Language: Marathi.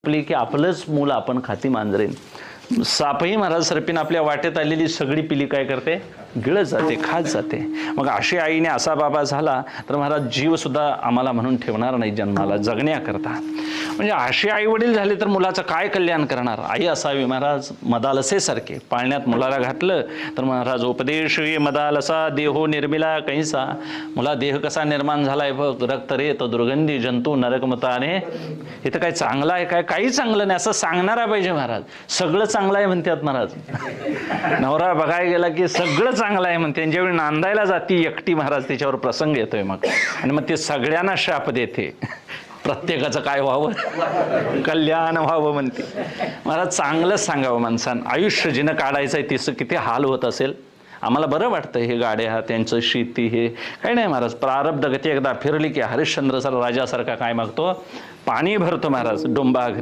आपली की आपलंच मूल आपण खाती मांजरेन. सापही महाराज सरपीन आपल्या वाटेत आलेली सगळी पिली काय करते, गिळत जाते, खात जाते. मग अशी आईने असा बाबा झाला तर महाराज जीव सुद्धा आम्हाला म्हणून ठेवणार नाही जन्माला जगण्याकरता. म्हणजे असे आई वडील झाले तर मुलाचं काय कल्याण करणार. आई असावी महाराज मदालसेसारखे. पाळण्यात मुलाला घातलं तर महाराज उपदेश मदालसा देहो निर्मिला कैसा. मुला देह कसा निर्माण झालाय बघ, रक्त रे तो दुर्गंधी जंतू नरकमताने. इथं काय चांगलं आहे काय, काही चांगलं नाही असं सांगणारा पाहिजे महाराज. सगळं चांगलं आहे म्हणतात महाराज. नवरा बघायला गेला की सगळं चांगलं आहे म्हणते. ज्यावेळी नांदायला जाती एकटी महाराज त्याच्यावर प्रसंग येतोय मग, आणि मग ते सगळ्यांना शाप देते. प्रत्येकाचं काय व्हावं, कल्याण व्हावं म्हणते महाराज. चांगलंच सांगावं माणसानं. आयुष्य जिनं काढायचं आहे तिचं किती हाल होत असेल. आम्हाला बरं वाटतं हे गाड्या त्यांचं शेती हे काही नाही महाराज. प्रारब्ध गती एकदा फिरली की हरिश्चंद्र राजासारखा काय मागतो, पाणी भरतो महाराज डोंबाघरी.